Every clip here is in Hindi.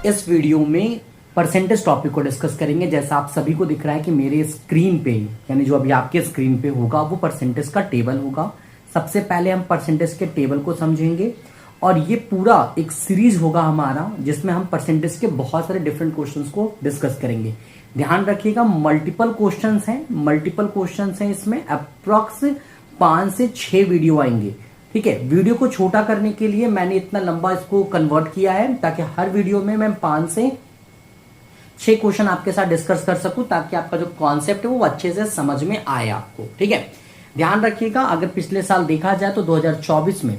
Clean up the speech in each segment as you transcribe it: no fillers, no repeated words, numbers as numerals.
इस वीडियो में परसेंटेज टॉपिक को डिस्कस करेंगे। जैसा आप सभी को दिख रहा है कि मेरे स्क्रीन पे, यानी जो अभी आपके स्क्रीन पे होगा वो परसेंटेज का टेबल होगा। सबसे पहले हम परसेंटेज के टेबल को समझेंगे और ये पूरा एक सीरीज होगा हमारा जिसमें हम परसेंटेज के बहुत सारे डिफरेंट क्वेश्चंस को डिस्कस करेंगे। ध्यान रखिएगा, मल्टीपल क्वेश्चंस हैं इसमें अप्रॉक्स 5 से 6 वीडियो आएंगे। ठीक है, वीडियो को छोटा करने के लिए मैंने इतना लंबा इसको कन्वर्ट किया है ताकि हर वीडियो में मैं 5 से 6 क्वेश्चन आपके साथ डिस्कस कर सकूं, ताकि आपका जो कॉन्सेप्ट है वो अच्छे से समझ में आए आपको। ठीक है, ध्यान रखिएगा, अगर पिछले साल देखा जाए तो 2024 में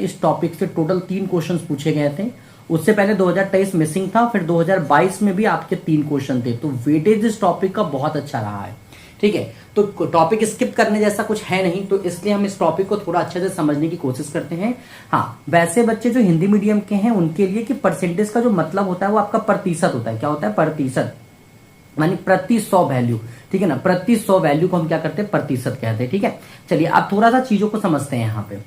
इस टॉपिक से टोटल 3 क्वेश्चन पूछे गए थे। उससे पहले 2023 मिसिंग था, फिर 2022 में भी आपके 3 क्वेश्चन थे। तो वेटेज इस टॉपिक का बहुत अच्छा रहा है। ठीक है, तो टॉपिक स्किप करने जैसा कुछ है नहीं, तो इसलिए हम इस टॉपिक को थोड़ा अच्छे से समझने की कोशिश करते हैं। हाँ, वैसे बच्चे जो हिंदी मीडियम के हैं उनके लिए कि परसेंटेज का जो मतलब होता है वो आपका प्रतिशत होता है। क्या होता है? प्रतिशत, मानी प्रति 100 वैल्यू। ठीक है ना, प्रति 100 वैल्यू को हम क्या करते हैं? प्रतिशत कहते हैं। ठीक है, चलिए अब थोड़ा सा चीजों को समझते हैं।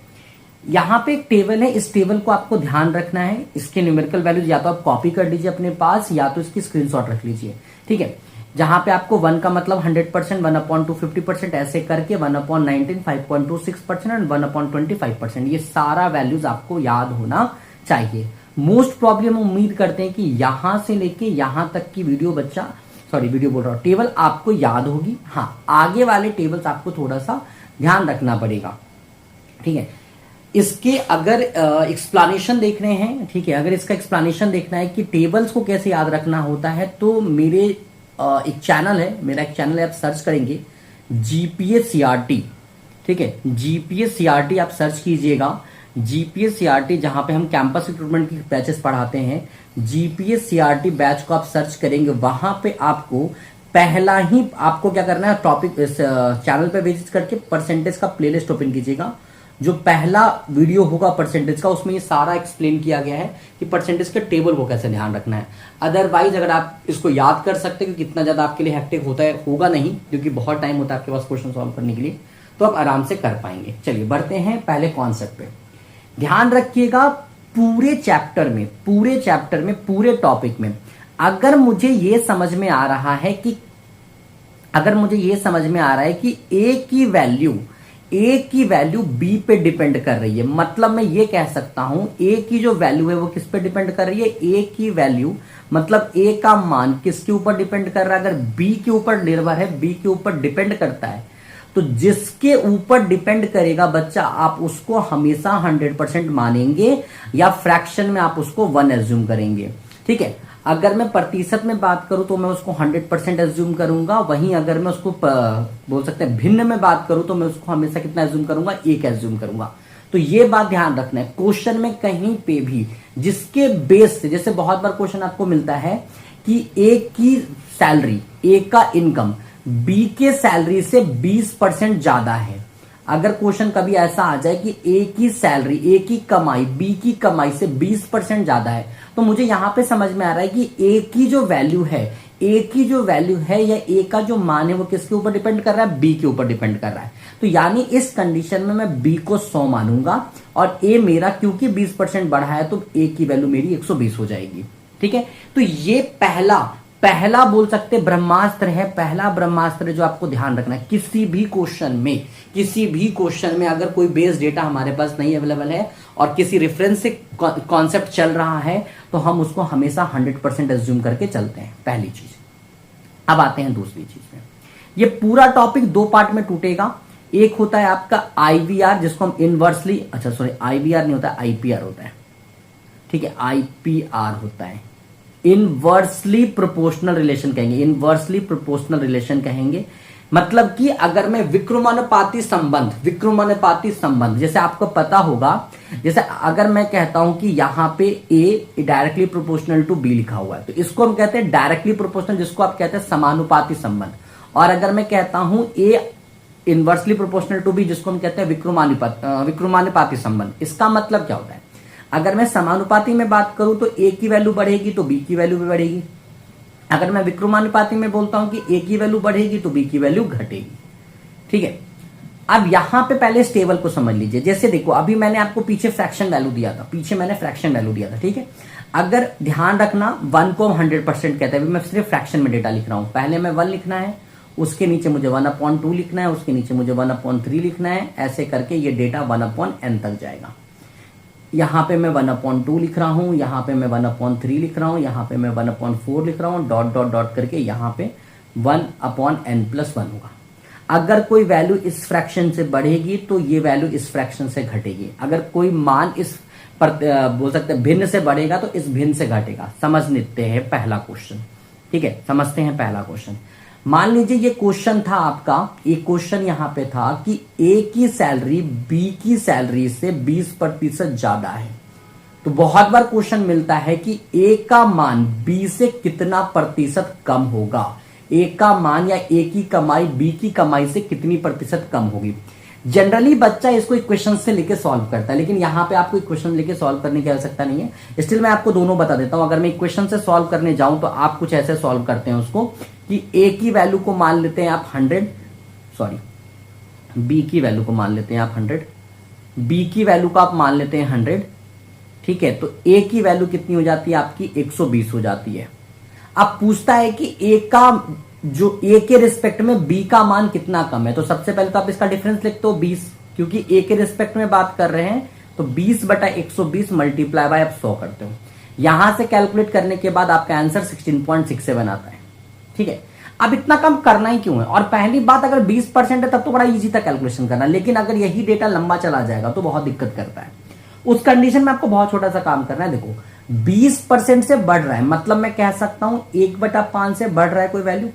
यहाँ पे एक टेबल है, इस टेबल को आपको ध्यान रखना है। इसके न्यूमेरिकल वैल्यूज या तो आप कॉपी कर लीजिए अपने पास, या तो इसकी स्क्रीनशॉट रख लीजिए। ठीक है, जहां पे आपको 1 का मतलब 100%, 1/2 50%, ऐसे करके 1/19 5.26% एंड 1/25%, ये सारा वैल्यूज आपको याद होना चाहिए। मोस्ट प्रॉब्लम उम्मीद करते हैं कि यहां से लेके यहां तक की टेबल आपको याद होगी। हाँ, आगे वाले टेबल्स आपको थोड़ा सा ध्यान रखना पड़ेगा। ठीक है, इसके अगर एक्सप्लेनेशन देख रहे हैं, ठीक है, अगर इसका एक्सप्लेनेशन देखना है कि टेबल्स को कैसे याद रखना होता है, तो मेरा एक चैनल है, आप सर्च करेंगे जीपीएस सीआरटी। ठीक है, जीपीएस सीआरटी आप सर्च कीजिएगा। जीपीएस सीआरटी, जहां पे हम कैंपस रिक्रूटमेंट की बैचेस पढ़ाते हैं, जीपीएस सीआरटी बैच को आप सर्च करेंगे। वहां पे आपको पहला ही आपको क्या करना है, टॉपिक इस चैनल पे विजिट करके परसेंटेज का प्लेलिस्ट ओपन कीजिएगा। जो पहला वीडियो होगा परसेंटेज का, उसमें ये सारा एक्सप्लेन किया गया है कि परसेंटेज के टेबल को कैसे ध्यान रखना है। अदरवाइज अगर आप इसको याद कर सकते हैं कि कितना ज्यादा आपके लिए हेक्टिक होगा नहीं, क्योंकि बहुत टाइम होता है आपके पास क्वेश्चन सॉल्व करने के लिए, तो आप आराम से कर पाएंगे। चलिए बढ़ते हैं पहले कॉन्सेप्ट पे। ध्यान रखिएगा, पूरे चैप्टर में पूरे टॉपिक में अगर मुझे ये समझ में आ रहा है कि ए की वैल्यू बी पे डिपेंड कर रही है, मतलब मैं ये कह सकता हूं ए की जो वैल्यू है वो किस पे डिपेंड कर रही है? ए की वैल्यू मतलब ए का मान किसके ऊपर डिपेंड कर रहा है? अगर बी के ऊपर निर्भर है, बी के ऊपर डिपेंड करता है, तो जिसके ऊपर डिपेंड करेगा बच्चा, आप उसको हमेशा 100% मानेंगे या फ्रैक्शन में आप उसको 1 एज्यूम करेंगे। ठीक है, अगर मैं प्रतिशत में बात करूं तो मैं उसको 100% एज्यूम करूंगा। वहीं अगर मैं उसको बोल सकते हैं भिन्न में बात करूं तो मैं उसको हमेशा कितना एज्यूम करूंगा? 1 एज्यूम करूंगा। तो ये बात ध्यान रखना है। क्वेश्चन में कहीं पे भी जिसके बेस से, जैसे बहुत बार क्वेश्चन आपको मिलता है कि ए की सैलरी, ए का इनकम बी के सैलरी से 20% ज्यादा है। अगर क्वेश्चन कभी ऐसा आ जाए कि ए की सैलरी, ए की कमाई बी की कमाई से 20% ज्यादा है, तो मुझे यहां पे समझ में आ रहा है कि ए की जो वैल्यू है या ए का जो मान है वो किसके ऊपर डिपेंड कर रहा है? बी के ऊपर डिपेंड कर रहा है। तो यानी इस कंडीशन में मैं बी को 100 मानूंगा और ए मेरा क्योंकि 20% बढ़ा है तो ए की वैल्यू मेरी 120 हो जाएगी। ठीक है, तो ये पहला बोल सकते ब्रह्मास्त्र है, पहला ब्रह्मास्त्र जो आपको ध्यान रखना है। किसी भी क्वेश्चन में अगर कोई बेस डेटा हमारे पास नहीं अवेलेबल है और किसी रेफरेंस से कॉन्सेप्ट चल रहा है, तो हम उसको हमेशा 100% एज्यूम करके चलते हैं, पहली चीज। अब आते हैं दूसरी चीज में। ये पूरा टॉपिक 2 पार्ट में टूटेगा। एक होता है आपका आईवीआर, जिसको हम आईवीआर नहीं होता, आईपीआर होता है। ठीक है, आईपीआर होता है, इनवर्सली प्रोपोर्शनल रिलेशन कहेंगे। मतलब कि अगर मैं विक्रमानुपाती संबंध, जैसे आपको पता होगा, जैसे अगर मैं कहता हूं कि यहां पे ए डायरेक्टली प्रोपोर्शनल टू बी लिखा हुआ है, तो इसको हम कहते हैं डायरेक्टली प्रोपोर्शनल, जिसको आप कहते हैं समानुपाती संबंध। और अगर मैं कहता हूं ए इनवर्सली प्रोपोर्शनल टू बी, जिसको हम कहते हैं विक्रमानुपाती संबंध, इसका मतलब क्या होता है? अगर मैं समानुपाती में बात करूं तो ए की वैल्यू बढ़ेगी तो बी की वैल्यू भी बढ़ेगी। अगर मैं विक्रमानुपाती में बोलता हूं कि ए की वैल्यू बढ़ेगी तो बी की वैल्यू घटेगी। ठीक है, अब यहां पे पहले इस टेबल को समझ लीजिए। जैसे देखो अभी मैंने आपको पीछे फ्रैक्शन वैल्यू दिया था, ठीक है। अगर ध्यान रखना 1 को हम 100% कहते हैं, मैं सिर्फ फ्रैक्शन में डेटा लिख रहा हूं। पहले मैं 1 लिखना है, उसके नीचे मुझे 1/2 लिखना है, उसके नीचे मुझे 1/3 लिखना है, ऐसे करके ये डेटा 1/n तक जाएगा। यहां पे मैं 1/2 लिख रहा हूं, यहां पे मैं 1/3 लिख रहा हूं, यहां पे मैं 1/4 लिख रहा हूं, डॉट डॉट डॉट करके यहां पे 1/n+1 होगा। अगर कोई वैल्यू इस फ्रैक्शन से बढ़ेगी तो ये वैल्यू इस फ्रैक्शन से घटेगी। अगर कोई मान इस पर बोल सकते हैं भिन्न से बढ़ेगा तो इस भिन्न से घटेगा। समझ लेते हैं पहला क्वेश्चन, ठीक है, समझते हैं पहला क्वेश्चन। मान लीजिए ये क्वेश्चन था आपका, एक क्वेश्चन यहां पे था कि ए की सैलरी बी की सैलरी से 20% ज्यादा है। तो बहुत बार क्वेश्चन मिलता है कि ए का मान बी से कितना प्रतिशत कम होगा, ए का मान या ए की कमाई बी की कमाई से कितनी प्रतिशत कम होगी। जनरली बच्चा इसको इक्वेशन से लेके सॉल्व करता है, लेकिन यहां पे आपको इक्वेशन लेके सॉल्व करने की आवश्यकता नहीं है। स्टिल मैं आपको दोनों बता देता हूं। अगर मैं इक्वेशन से सॉल्व करने जाऊं तो आप कुछ ऐसे सॉल्व करते हैं उसको कि ए की वैल्यू को मान लेते हैं आप 100, सॉरी बी की वैल्यू को मान लेते हैं आप 100, बी की वैल्यू को आप मान लेते हैं 100, ठीक है। तो ए की वैल्यू कितनी हो जाती है आपकी 120 हो जाती है। अब पूछता है कि ए का जो ए के रिस्पेक्ट में बी का मान कितना कम है। तो सबसे पहले तो आप इसका डिफरेंस लिखते हो 20, क्योंकि ए के रिस्पेक्ट में बात कर रहे हैं। तो 20/120 मल्टीप्लाई बाय आप 100 करते हो। यहां से कैलकुलेट करने के बाद आपका आंसर 16.67 आता है, ठीक है। अब इतना कम करना ही क्यों है? और पहली बात, अगर 20% है तब तो बड़ा इजी था कैलकुलेशन करना, लेकिन अगर यही डेटा लंबा चला जाएगा तो बहुत दिक्कत करता है। उस कंडीशन में आपको बहुत छोटा सा काम करना है। देखो 20% से बढ़ रहा है, मतलब मैं कह सकता हूं 1/5 से बढ़ रहा है कोई वैल्यू,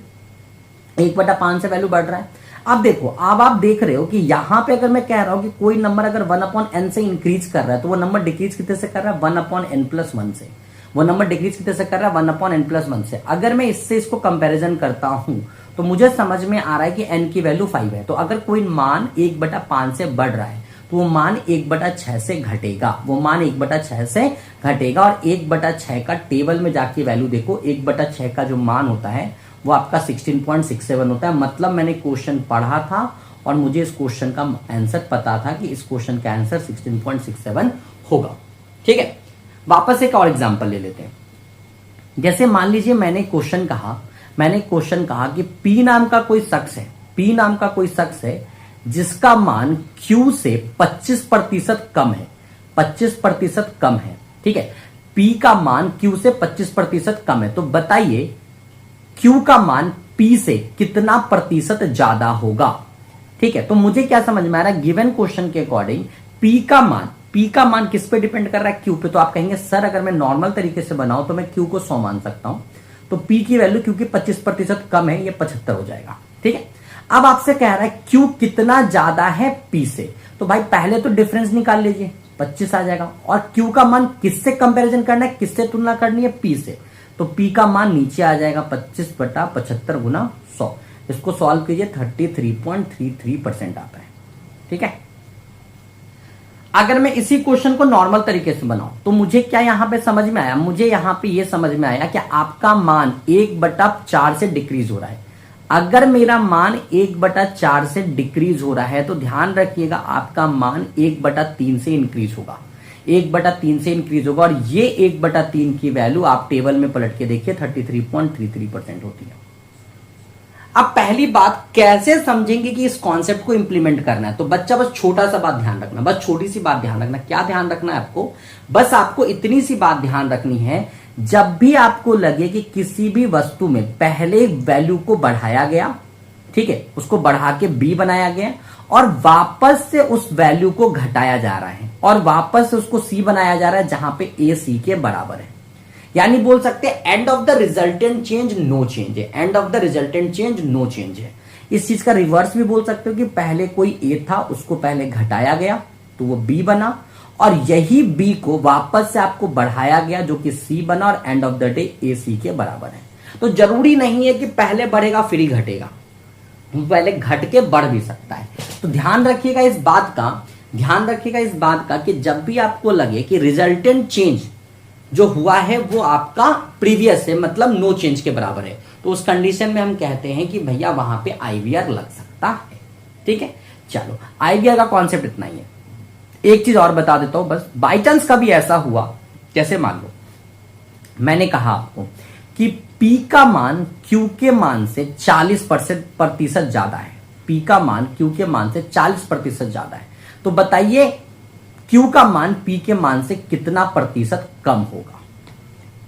1/5 से वैल्यू बढ़ रहा है। अब देखो, अब आप देख रहे हो कि यहां पे अगर मैं कह रहा हूं कि कोई नंबर अगर 1/n से इंक्रीज कर रहा है तो वो नंबर डिक्रीज कितने से कर रहा है? 1/n+1 से। वो नंबर डिक्रीज कितने से कर रहा है? 1/n+1 से। अगर मैं इससे इसको कंपैरिजन करता हूं तो मुझे समझ में आ रहा है कि n की वैल्यू 5 है। तो अगर कोई मान 1/5 से बढ़ रहा है तो वो मान 1/6 से घटेगा, वो मान 1/6 से घटेगा। और 1/6 का टेबल में जाके वैल्यू देखो, 1/6 का जो मान होता है वो आपका 16.67 होता है। मतलब मैंने क्वेश्चन पढ़ा था और मुझे इस क्वेश्चन का आंसर पता था कि इस क्वेश्चन का आंसर 16.67 होगा, ठीक है। वापस एक और एग्जांपल ले लेते हैं। जैसे मान लीजिए मैंने क्वेश्चन कहा कि पी नाम का कोई शख्स है जिसका मान क्यू से 25% कम है, 25% कम है, ठीक है। पी का मान क्यू से 25% कम है। तो बताइए क्यू का पी पी से कितना प्रतिशत ज्यादा होगा। ठीक है, तो मुझे क्या समझ में आ रहा है, गिवन क्वेश्चन के अकॉर्डिंग पी का मान किस पे डिपेंड कर रहा है, क्यू पे। तो आप कहेंगे सर अगर मैं नॉर्मल तरीके से बनाऊं तो मैं क्यू को 100 मान सकता हूं, तो पी की वैल्यू क्योंकि 25% कम है, ये 75 हो जाएगा। ठीक है, अब आपसे कह रहा है क्यू कितना ज्यादा है पी से, तो भाई पहले तो डिफरेंस निकाल लीजिए, 25 आ जाएगा। और क्यू का मान किससे कंपैरिजन करना है, किससे तुलना करनी है, पी से। तो पी का मान नीचे आ जाएगा 25/75 गुना 100। इसको सॉल्व कीजिए, 33.33% आता है। ठीक है, अगर मैं इसी क्वेश्चन को नॉर्मल तरीके से बनाऊं तो मुझे क्या यहां पे समझ में आया, मुझे यहां पे ये समझ में आया कि आपका मान 1/4 से डिक्रीज हो रहा है। अगर मेरा मान 1/4 से डिक्रीज हो रहा है तो ध्यान रखिएगा आपका मान 1/3 से इंक्रीज होगा, 1/3 से इंक्रीज होगा। और ये 1/3 की वैल्यू आप टेबल में पलट के देखिए 33.33% होती है। अब पहली बात कैसे समझेंगे कि इस कॉन्सेप्ट को इंप्लीमेंट करना है, तो बच्चा बस छोटा सा बात ध्यान रखना, बस छोटी सी बात ध्यान रखना। क्या ध्यान रखना है आपको, बस आपको इतनी सी बात ध्यान रखनी है, जब भी आपको लगे कि किसी भी वस्तु में पहले वैल्यू को बढ़ाया गया, ठीक है, उसको बढ़ा के बी बनाया गया और वापस से उस वैल्यू को घटाया जा रहा है और वापस से उसको सी बनाया जा रहा है जहां पे ए सी के बराबर है, यानी बोल सकते हैं end of the resultant change no change है, end of the resultant change no change है। इस चीज का रिवर्स भी बोल सकते हो कि पहले कोई ए था उसको पहले घटाया गया तो वो बी बना और यही बी को वापस से आपको बढ़ाया गया जो कि सी बना और एंड ऑफ द डे ए सी के बराबर है। तो जरूरी नहीं है कि पहले बढ़ेगा फिर ही घटेगा, पहले घट के बढ़ भी सकता है। तो ध्यान रखिएगा इस बात का कि जब भी आपको लगे कि रिजल्टेंट चेंज जो हुआ है वो आपका प्रीवियस है, मतलब नो चेंज के बराबर है, तो उस कंडीशन में हम कहते हैं कि भैया वहां पे आईवीआर लग सकता है। ठीक है, चलो, आइडिया का कॉन्सेप्ट इतना ही है। एक चीज और बता देता हूं, बस बाई चांस कभी ऐसा हुआ, जैसे मान लो मैंने कहा आपको कि P का मान Q के मान से 40% ज्यादा है, P का मान Q के मान से 40% ज्यादा है, तो बताइए Q का मान P के मान से कितना प्रतिशत कम होगा।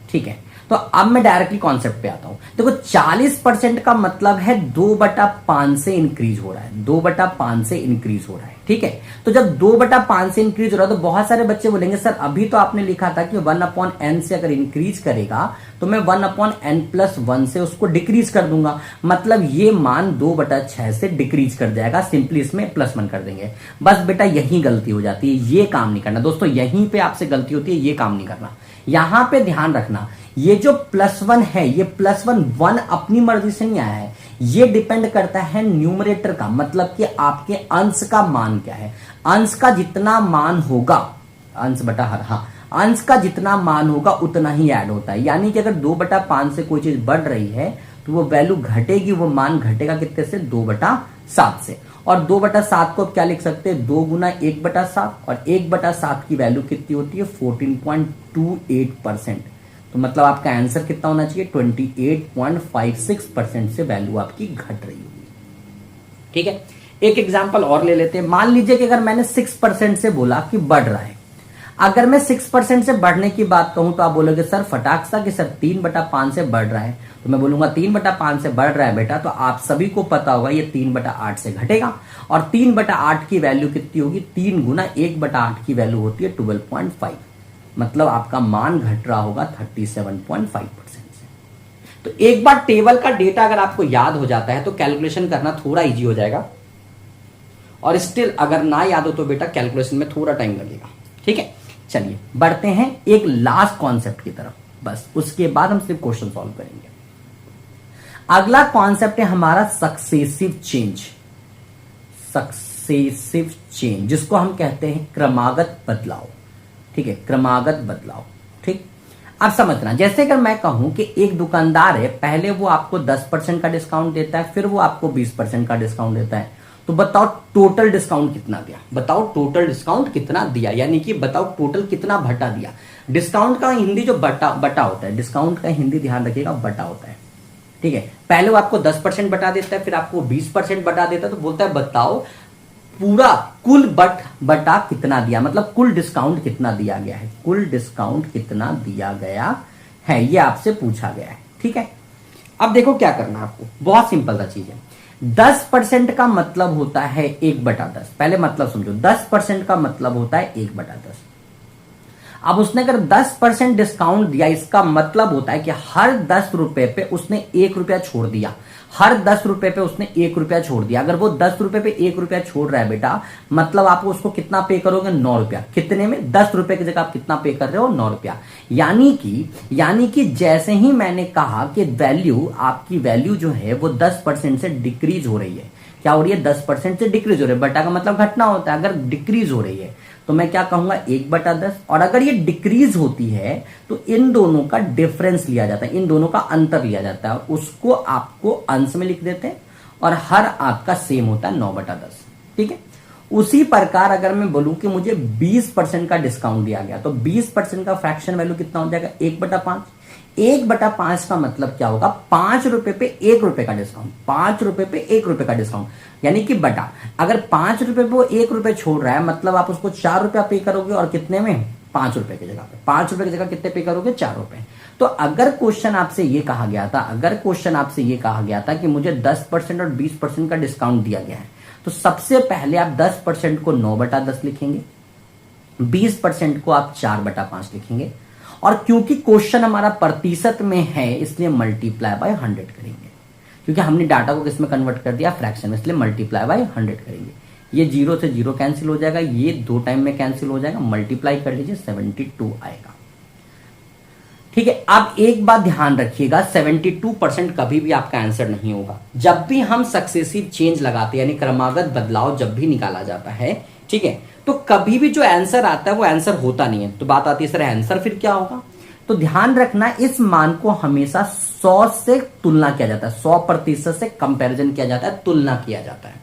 ठीक है, तो अब मैं डायरेक्टली कॉन्सेप्ट पे आता हूं। देखो 40% का मतलब है 2/5 से इंक्रीज हो रहा है, 2/5 से इंक्रीज हो रहा है। ठीक है, तो जब 2/5 से इंक्रीज हो रहा है तो बहुत सारे बच्चे बोलेंगे सर अभी तो आपने लिखा था कि 1/n से अगर इंक्रीज करेगा तो मैं 1/n+1 से उसको डिक्रीज कर दूंगा, मतलब ये मान 2/6 से डिक्रीज कर जाएगा, सिंपली इसमें +1 कर देंगे। बस बेटा यही गलती हो जाती है, ये काम नहीं करना दोस्तों, यहीं पे आपसे गलती होती है, ये काम नहीं करना। यहां पे ध्यान रखना, ये जो +1 है, ये +1 अपनी मर्जी से नहीं आया है, ये डिपेंड करता है न्यूमरेटर का, मतलब कि आपके अंश का मान क्या है। अंश का जितना मान होगा, अंश बटा हर, हाँ, अंश का जितना मान होगा उतना ही ऐड होता है। यानी कि अगर 2/5 से कोई चीज बढ़ रही है तो वो वैल्यू घटेगी, वो मान घटेगा कितने से, 2/7 से। और 2/7 को क्या लिख सकते हैं, 2 गुना 1/7, और 1/7 की वैल्यू कितनी होती है, 14.28%। तो मतलब आपका आंसर कितना होना चाहिए, 28.56% से वैल्यू आपकी घट रही होगी। ठीक है, एक एग्जांपल और ले लेते हैं। मान लीजिए कि अगर मैंने 6% से बोला कि बढ़ रहा है, अगर मैं 6% से बढ़ने की बात कहूं तो आप बोलोगे सर फटाक सा कि सर 3/5 से बढ़ रहा है, तो मैं बोलूंगा 3/5 से बढ़ रहा है बेटा, तो आप सभी को पता होगा ये 3/8 से घटेगा, और 3/8 की वैल्यू कितनी होगी, 3 गुना 1/8 की वैल्यू होती है 12.5, मतलब आपका मान घट रहा होगा 37.5% से। तो एक बार टेबल का डेटा अगर आपको याद हो जाता है तो कैलकुलेशन करना थोड़ा इजी हो जाएगा, और स्टिल अगर ना याद हो तो बेटा कैलकुलेशन में थोड़ा टाइम लगेगा। ठीक है, चलिए बढ़ते हैं एक लास्ट कॉन्सेप्ट की तरफ, बस उसके बाद हम सिर्फ क्वेश्चन सॉल्व करेंगे। अगला कॉन्सेप्ट है हमारा सक्सेसिव चेंज, सक्सेसिव चेंज जिसको हम कहते हैं क्रमागत बदलाव। ठीक है, क्रमागत बदलाव। ठीक, अब समझना, जैसे अगर मैं कहूं कि एक दुकानदार है, पहले वो आपको 10% का डिस्काउंट देता है, फिर वो आपको 20% का डिस्काउंट देता है, तो बताओ टोटल डिस्काउंट कितना दिया, बताओ टोटल डिस्काउंट कितना दिया, यानी कि बताओ टोटल कितना बटा दिया। डिस्काउंट का हिंदी जो बटा होता है, डिस्काउंट का हिंदी ध्यान रखिएगा बटा होता है। ठीक है, पहले वो आपको 10% बटा देता है, फिर आपको 20% बटा देता है, तो बोलता है बताओ पूरा कुल बटा कितना दिया, मतलब कुल डिस्काउंट कितना दिया गया है, कुल डिस्काउंट कितना दिया गया है, ये आपसे पूछा गया है। ठीक है, अब देखो क्या करना है आपको, बहुत सिंपल सा चीज है। 10% का मतलब होता है 1/10, पहले मतलब समझो, 10% का मतलब होता है 1/10। अब उसने अगर 10% डिस्काउंट दिया, इसका मतलब होता है कि हर 10 रुपए पे उसने 1 रुपया छोड़ दिया, हर 10 रुपए पे उसने 1 रुपया छोड़ दिया। अगर वो 10 रुपए पे 1 रुपया छोड़ रहा है बेटा, मतलब आप उसको कितना पे करोगे, 9 रुपया। कितने में, 10 रुपए की जगह आप कितना पे कर रहे हो, 9 रुपया। यानी कि जैसे ही मैंने कहा कि वैल्यू, आपकी वैल्यू जो है वो 10% से डिक्रीज हो रही है, क्या हो रही है, 10% से डिक्रीज हो रही है। बटा का मतलब घटना होता है, अगर डिक्रीज हो रही है तो मैं क्या कहूंगा 1/10, और अगर ये डिक्रीज होती है तो इन दोनों का डिफरेंस लिया जाता है, इन दोनों का अंतर लिया जाता है, उसको आपको अंश में लिख देते हैं, और हर आपका सेम होता है 9/10। ठीक है, उसी प्रकार अगर मैं बोलूं कि मुझे 20% का डिस्काउंट दिया गया, तो 20% का फ्रैक्शन वैल्यू कितना हो जाएगा, 1/5। 1/5 का मतलब क्या होगा, 5 रुपए पे 1 रुपए का डिस्काउंट, 5 रुपए पे 1 रुपए का डिस्काउंट, यानी कि बटा, अगर 5 रुपए पे वो 1 रुपए छोड़ रहा है, मतलब आप उसको 4 रुपया पे करोगे, और कितने में, 5 रुपए की जगह पे, 5 रुपए की जगह कितने पे करोगे, 4 रुपए। तो अगर क्वेश्चन आपसे ये कहा गया था, कि मुझे 10% और 20% का डिस्काउंट दिया गया है, तो सबसे पहले आप 10% को 9/10 लिखेंगे, 20% को आप 4/5 लिखेंगे, और क्योंकि क्वेश्चन हमारा प्रतिशत में है इसलिए मल्टीप्लाई बाय 100 करेंगे, क्योंकि हमने डाटा को किसमें कन्वर्ट कर दिया, फ्रैक्शन में, इसलिए मल्टीप्लाई बाय 100 करेंगे। ये 0 से 0 कैंसिल हो जाएगा, ये 2 टाइम में कैंसिल हो जाएगा, मल्टीप्लाई कर लीजिए 72 आएगा। ठीक है, अब एक बात ध्यान रखिएगा, 72% कभी भी आपका आंसर नहीं होगा। जब भी हम सक्सेसिव चेंज लगाते हैं, यानी क्रमागत बदलाव जब भी निकाला जाता है, ठीक है, तो कभी भी जो आंसर आता है वो आंसर होता नहीं है। तो बात आती है सर आंसर फिर क्या होगा, तो ध्यान रखना इस मान को हमेशा 100 से तुलना किया जाता है, 100% से कंपैरिजन किया जाता है, तुलना किया जाता है।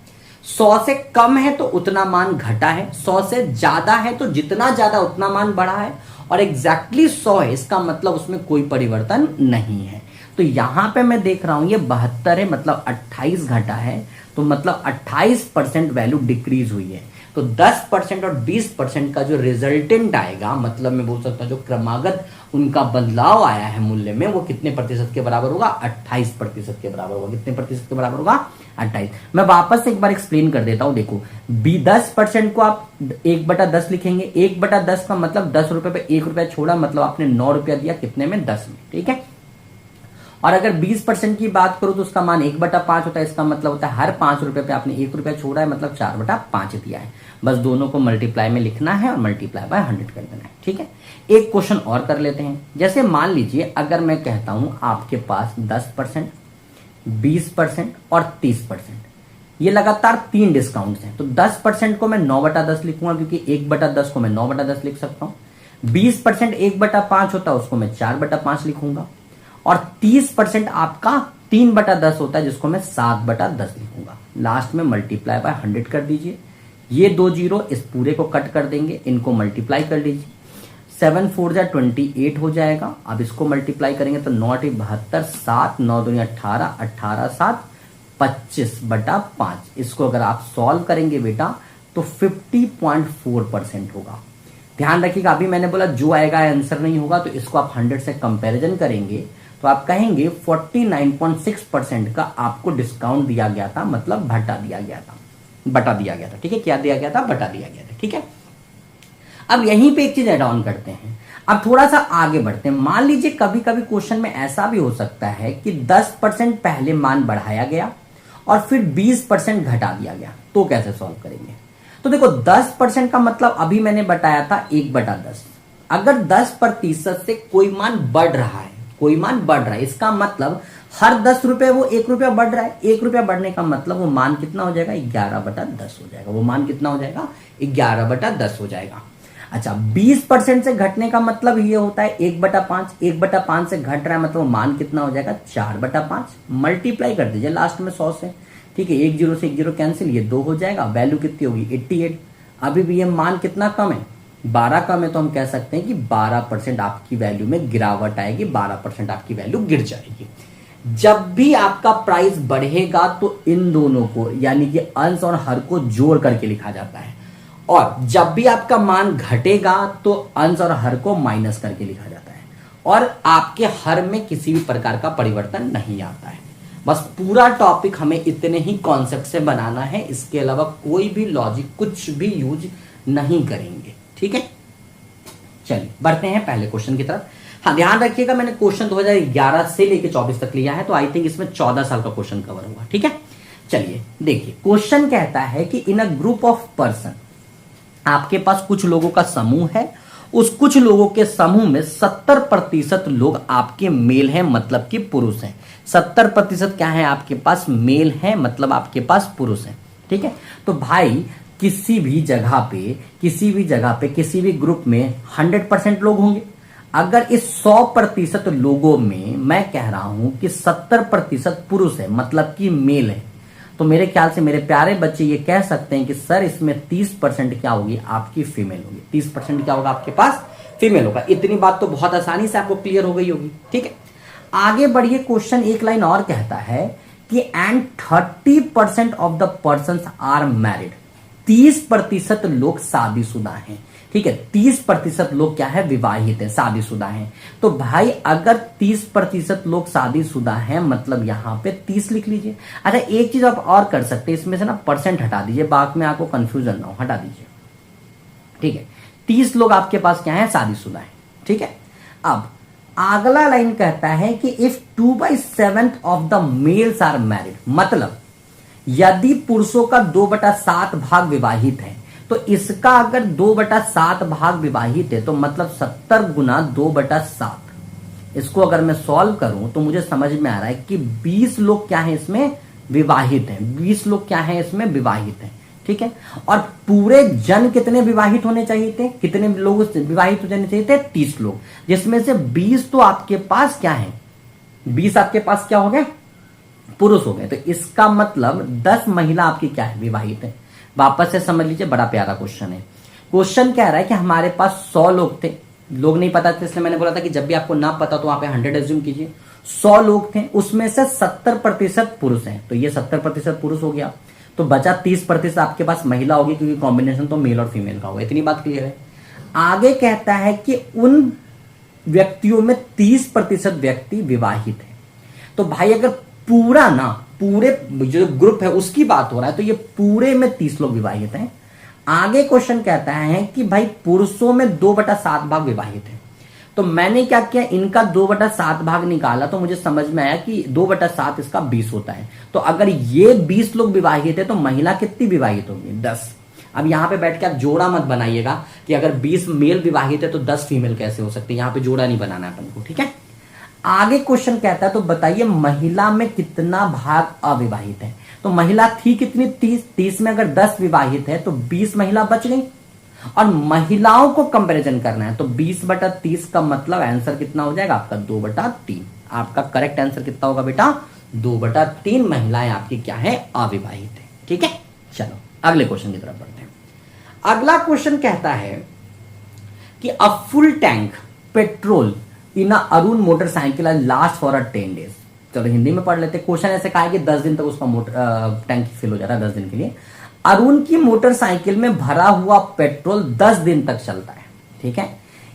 100 से कम है तो उतना मान घटा है, 100 से ज्यादा है तो जितना ज्यादा उतना मान बढ़ा है, और एग्जैक्टली 100 है, इसका मतलब उसमें कोई परिवर्तन नहीं है। तो यहां पे मैं देख रहा हूं ये 72 है, मतलब 28 घटा है, तो मतलब 28% वैल्यू डिक्रीज हुई है। तो 10% और 20% का जो रिजल्टेंट आएगा, मतलब मैं बोल सकता हूं जो क्रमागत उनका बदलाव आया है मूल्य में, वो कितने प्रतिशत के बराबर होगा? 28% के बराबर होगा। कितने प्रतिशत के बराबर होगा? 28। मैं वापस एक बार एक्सप्लेन कर देता हूं। देखो 10% को आप 1/10 लिखेंगे। 1/10 का मतलब 10 रुपए पे 1 रुपया छोड़ा, मतलब आपने 9 रुपया दिया, कितने में? 10 में। ठीक है। और अगर 20% की बात करूं तो उसका मान 1/5 होता है। इसका मतलब होता है हर 5 रुपए पे आपने 1 रुपया छोड़ा है, मतलब 4/5 दिया है। बस दोनों को मल्टीप्लाई में लिखना है और मल्टीप्लाई बाय 100 कर देना है। ठीक है। एक क्वेश्चन और कर लेते हैं। जैसे मान लीजिए अगर मैं कहता हूं आपके पास 10%, 20% और 30%, ये लगातार 3 डिस्काउंट्स हैं। तो 10% को मैं 9/10 लिखूंगा, क्योंकि 1/10 को मैं 9/10 लिख सकता हूं। 20% 1/5 होता है, उसको मैं 4/5 लिखूंगा। और 30% आपका 3/10 होता है, जिसको मैं 7/10 लिखूंगा। लास्ट में मल्टीप्लाई बाय 100 कर दीजिए। ये 2 जीरो इस पूरे को कट कर देंगे, इनको मल्टीप्लाई कर लीजिए। 7 4 जा 28 हो जाएगा। अब इसको मल्टीप्लाई करेंगे तो 9 8 72, 7 9 2 18, 18 7 25/5। इसको अगर आप सॉल्व करेंगे बेटा तो 50.4% होगा। ध्यान रखिएगा, अभी मैंने बोला जो आएगा आंसर नहीं होगा, तो इसको आप 100 से कंपैरिजन करेंगे तो आप कहेंगे 49.6% का आपको डिस्काउंट दिया गया था, मतलब बटा दिया गया था। ठीक है। क्या दिया गया था? बटा दिया गया था। ठीक है। अब यहीं पे एक चीज ऐड ऑन करते हैं। अब थोड़ा सा आगे बढ़ते हैं। मान लीजिए कभी कभी क्वेश्चन में ऐसा भी हो सकता है कि 10% पहले मान बढ़ाया गया और फिर 20% घटा दिया गया, तो कैसे सॉल्व करेंगे? तो देखो 10% का मतलब अभी मैंने बताया था 1/10। अगर 10% से कोई मान बढ़ रहा है, इसका मतलब हर 10 रुपए वो 1 रुपया बढ़ रहा है। 1 रुपया बढ़ने का मतलब वो मान कितना हो जाएगा? 11/10 हो जाएगा। वो मान कितना हो जाएगा? 11/10 हो जाएगा। अच्छा, 20% से घटने का मतलब ये होता है 1/5। 1/5 से घट रहा है, मतलब मान कितना हो जाएगा? 4/5। मल्टीप्लाई कर दीजिए लास्ट में 100 से। ठीक है। 1 जीरो से 1 जीरो कैंसिल, ये 2 हो जाएगा। वैल्यू कितनी होगी? 88। अभी भी ये मान कितना कम है? 12 कम है, तो हम कह सकते हैं कि 12% आपकी वैल्यू में गिरावट आएगी, 12% आपकी वैल्यू गिर जाएगी। जब भी आपका प्राइस बढ़ेगा तो इन दोनों को, यानी कि अंश और हर को जोड़ करके लिखा जाता है, और जब भी आपका मान घटेगा तो अंश और हर को माइनस करके लिखा जाता है, और आपके हर में किसी भी प्रकार का परिवर्तन नहीं आता है। बस पूरा टॉपिक हमें इतने ही कॉन्सेप्ट से बनाना है, इसके अलावा कोई भी लॉजिक कुछ भी यूज नहीं करेंगे। ठीक है। चलिए बढ़ते हैं पहले क्वेश्चन की तरफ। हाँ, ध्यान रखिएगा मैंने क्वेश्चन 2011 से लेके 24 तक लिया है, तो आई थिंक इसमें 14 साल का क्वेश्चन कवर होगा। ठीक है। चलिए देखिए, क्वेश्चन कहता है कि इन अ ग्रुप ऑफ पर्सन, आपके पास कुछ लोगों का समूह है, उस कुछ लोगों के समूह में 70% लोग आपके मेल हैं, मतलब कि पुरुष हैं। 70% क्या है? आपके पास मेल है, मतलब आपके पास पुरुष है। ठीक है। तो भाई किसी भी जगह पे किसी भी ग्रुप में 100% लोग होंगे। अगर इस 100% लोगों में मैं कह रहा हूं कि 70% पुरुष है, मतलब कि मेल है, तो मेरे ख्याल से मेरे प्यारे बच्चे ये कह सकते हैं कि सर इसमें 30% क्या होगी? आपकी फीमेल होगी। 30% क्या होगा? आपके पास फीमेल होगा। इतनी बात तो बहुत आसानी से आपको क्लियर हो गई होगी। ठीक है। आगे बढ़िए, क्वेश्चन एक लाइन और कहता है कि and 30% of the person are married. 30% लोग शादीशुदा हैं। ठीक है। 30% लोग क्या है? विवाहित है, शादीशुदा हैं। तो भाई अगर 30% लोग शादीशुदा हैं, मतलब यहां पे 30 लिख लीजिए। अच्छा, एक चीज आप और कर सकते हैं, इसमें से ना परसेंट हटा दीजिए, बाद में आपको कंफ्यूजन ना हो, हटा दीजिए। ठीक है। 30 लोग आपके पास क्या है? शादीशुदा है। ठीक है। अब अगला लाइन कहता है कि if 2/7 of the males are married, मतलब यदि पुरुषों का 2/7 भाग विवाहित है, तो इसका अगर 2/7 भाग विवाहित है, तो मतलब 70 गुना 2/7। इसको अगर मैं सॉल्व करूं तो मुझे समझ में आ रहा है कि 20 लोग क्या है इसमें? विवाहित हैं। 20 लोग क्या है इसमें? विवाहित हैं। ठीक है। और पूरे जन कितने विवाहित होने चाहिए थे? कितने लोग विवाहित होने चाहिए थे? 30 लोग, जिसमें से 20 तो आपके पास क्या है? 20 आपके पास क्या हो गए? पुरुष हो गए। तो इसका मतलब 10 महिला आपकी क्या है, विवाहित है। वापस से समझ लीजिए, बड़ा प्यारा क्वेश्चन है। क्वेश्चन कह रहा है कि हमारे पास 100 लोग थे, लोग नहीं पता थे, इसलिए मैंने बोला था कि जब भी आपको ना पता तो वहां पे 100 एज्यूम कीजिए। 100 लोग थे, उसमें से 70% पुरुष हैं, तो ये 70% पुरुष हो गया। तो बचा 30% आपके पास महिला होगी, क्योंकि कॉम्बिनेशन तो मेल और फीमेल का होगा। इतनी बात क्लियर है। आगे कहता है कि उन व्यक्तियों में 30% व्यक्ति विवाहित है। तो भाई अगर पूरा ना, पूरे जो ग्रुप है उसकी बात हो रहा है, तो ये पूरे में 30 लोग विवाहित हैं। आगे क्वेश्चन कहता है कि भाई पुरुषों में 2/7 भाग विवाहित है। तो मैंने क्या किया, इनका 2/7 भाग निकाला, तो मुझे समझ में आया कि 2/7 इसका 20 होता है। तो अगर ये 20 लोग विवाहित है तो महिला कितनी विवाहित होगी, 10। अब यहां पे बैठ के आप जोड़ा मत बनाइएगा कि अगर 20 मेल विवाहित है तो 10 फीमेल कैसे हो सकती है, यहां पे जोड़ा नहीं बनाना है अपन को, ठीक है। आगे क्वेश्चन कहता है, तो बताइए महिला में कितना भाग अविवाहित है। तो महिला थी कितनी, 30 में अगर 10 विवाहित है तो 20 महिला बच गई। और महिलाओं को कंपैरिजन करना है, तो 20/30 का मतलब आंसर कितना हो जाएगा आपका, 2/3। आपका करेक्ट आंसर कितना होगा बेटा, 2/3 महिलाएं आपकी क्या है, अविवाहित है, ठीक है। चलो अगले क्वेश्चन की तरफ बढ़ते हैं। अगला क्वेश्चन कहता है कि a full tank petrol in Arun motorcycle last for 10 days. चलो हिंदी में पढ़ लेते हैं। क्वेश्चन ऐसे कहा है कि 10 दिन तक उसका टैंक फिल हो जा रहा है, 10 दिन के लिए। अरुण की मोटरसाइकिल में भरा हुआ पेट्रोल 10 दिन तक चलता है, ठीक है।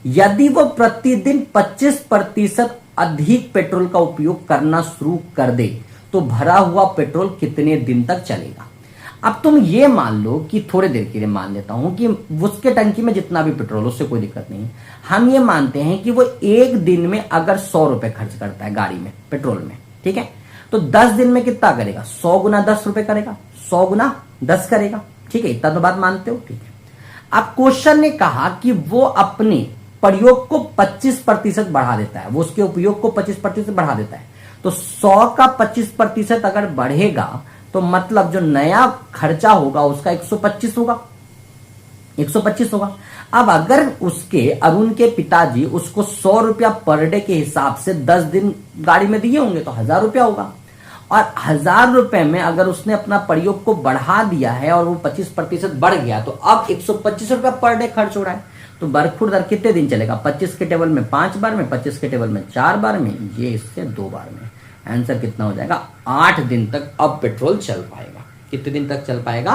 यदि वो प्रतिदिन 25% अधिक पेट्रोल का उपयोग करना शुरू कर दे तो भरा हुआ पेट्रोल कितने दिन तक चलेगा। अब तुम ये मान लो कि थोड़े देर के लिए मान लेता हूं कि उसके टंकी में जितना भी पेट्रोल, उससे कोई दिक्कत नहीं है। हम ये मानते हैं कि वो एक दिन में अगर 100 रुपए खर्च करता है गाड़ी में, पेट्रोल में, ठीक है, तो 10 दिन में कितना करेगा, 100 गुना 10 रुपए करेगा, 100 गुना 10 करेगा, ठीक है। इतना तो बात मानते हो, ठीक है। अब क्वेश्चन ने कहा कि वो अपने प्रयोग को 25% बढ़ा देता है, वो उसके उपयोग को 25% बढ़ा देता है। तो 100 का 25% अगर बढ़ेगा तो मतलब जो नया खर्चा होगा उसका 125 होगा, 125 होगा। अब अगर उसके अरुण के पिताजी उसको 100 रुपया पर डे के हिसाब से 10 दिन गाड़ी में दिए होंगे तो 1000 रुपया होगा। और 1000 रुपए में अगर उसने अपना प्रयोग को बढ़ा दिया है और वो 25% बढ़ गया तो अब 125 रुपया पर डे खर्च हो रहा है। तो बरखुरदार कितने दिन चलेगा, 25 के टेबल में 5 बार में, 25 के टेबल में 4 बार में, ये इससे 2 बार में। आंसर कितना हो जाएगा, 8 दिन तक अब पेट्रोल चल पाएगा। कितने दिन तक चल पाएगा,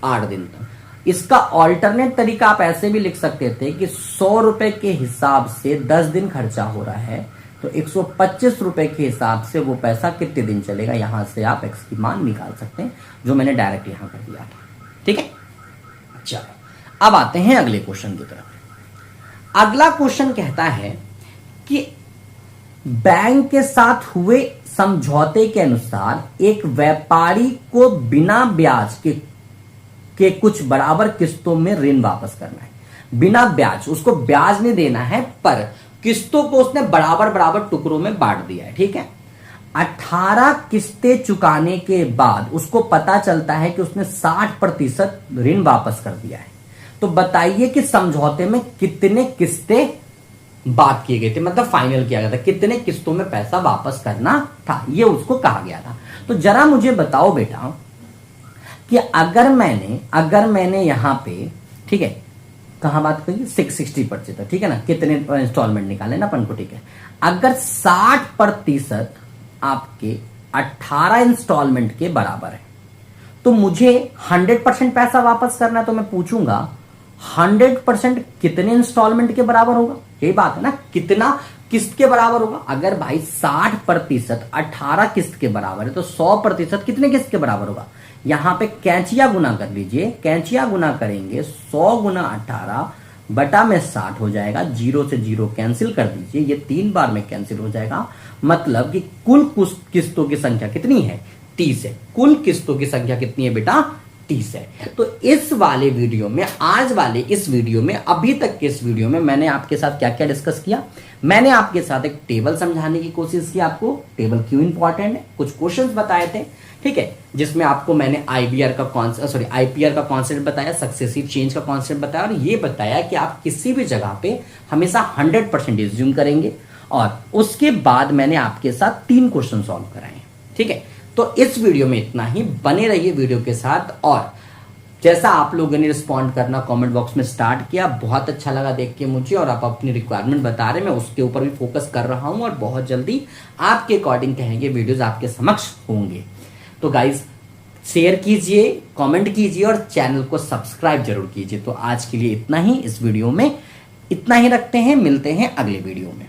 8 दिन तक। इसका ऑल्टरनेट तरीका आप ऐसे भी लिख सकते थे कि 100 रुपए के हिसाब से 10 दिन खर्चा हो रहा है तो 125 रुपए के हिसाब से वो पैसा कितने दिन चलेगा। यहां से आप एक्स की मान निकाल सकते हैं, जो मैंने डायरेक्ट यहां कर दिया था, ठीक है। चलो अब आते हैं अगले क्वेश्चन की तरफ। अगला क्वेश्चन कहता है कि बैंक के साथ हुए समझौते के अनुसार एक व्यापारी को बिना ब्याज के कुछ बराबर किस्तों में ऋण वापस करना है। बिना ब्याज, उसको ब्याज नहीं देना है, पर किस्तों को उसने बराबर बराबर टुकड़ों में बांट दिया है, ठीक है। 18 किस्तें चुकाने के बाद उसको पता चलता है कि उसने 60% ऋण वापस कर दिया है। तो बताइए कि समझौते में कितने किस्तें बात किए गए थे, मतलब फाइनल किया गया था, कितने किस्तों में पैसा वापस करना था, ये उसको कहा गया था। तो जरा मुझे बताओ बेटा कि अगर मैंने यहां पे, ठीक है, कहां बात करिए 660%, ठीक है ना, कितने इंस्टॉलमेंट निकाले ना अपन को, ठीक है। अगर 60% आपके 18 इंस्टॉलमेंट के बराबर है तो मुझे 100% पैसा वापस करना है। तो मैं पूछूंगा 100% कितने इंस्टॉलमेंट के बराबर होगा, यही बात है ना, कितना किस्त के बराबर होगा। अगर भाई 60% 18 किस्त के बराबर है तो 100% कितने किस्त के बराबर होगा। यहां पे कैंचिया गुना कर लीजिए, कैंचिया गुना करेंगे 100 गुना 18 बटा में 60 हो जाएगा, 0 से 0 कैंसिल कर दीजिए, ये 3 बार में कैंसिल हो जाएगा। मतलब कि कुल किस्तों की संख्या कितनी है, 30 है। कुल किस्तों की संख्या कितनी है बेटा, 30 है। तो इस वाले वीडियो में, आज वाले इस वीडियो में, अभी तक के इस वीडियो में मैंने आपके साथ क्या क्या डिस्कस किया। मैंने आपके साथ एक टेबल समझाने की कोशिश की, आपको टेबल क्यों इंपॉर्टेंट है, कुछ क्वेश्चंस बताए थे, ठीक है, जिसमें आपको मैंने आईपीआर का कॉन्सेप्ट बताया, सक्सेसिव चेंज का कॉन्सेप्ट बताया, और ये बताया कि आप किसी भी जगह पे हमेशा 100% एज्यूम करेंगे। और उसके बाद मैंने आपके साथ 3 क्वेश्चन सॉल्व कराए, ठीक है। तो इस वीडियो में इतना ही, बने रहिए वीडियो के साथ। और जैसा आप लोगों ने रिस्पॉन्ड करना कमेंट बॉक्स में स्टार्ट किया, बहुत अच्छा लगा देख के मुझे, और आप अपनी रिक्वायरमेंट बता रहे, मैं उसके ऊपर भी फोकस कर रहा हूं और बहुत जल्दी आपके अकॉर्डिंग कहेंगे वीडियोस आपके समक्ष होंगे। तो गाइज शेयर कीजिए, कमेंट कीजिए और चैनल को सब्सक्राइब जरूर कीजिए। तो आज के लिए इतना ही, इस वीडियो में इतना ही रखते हैं, मिलते हैं अगले वीडियो में।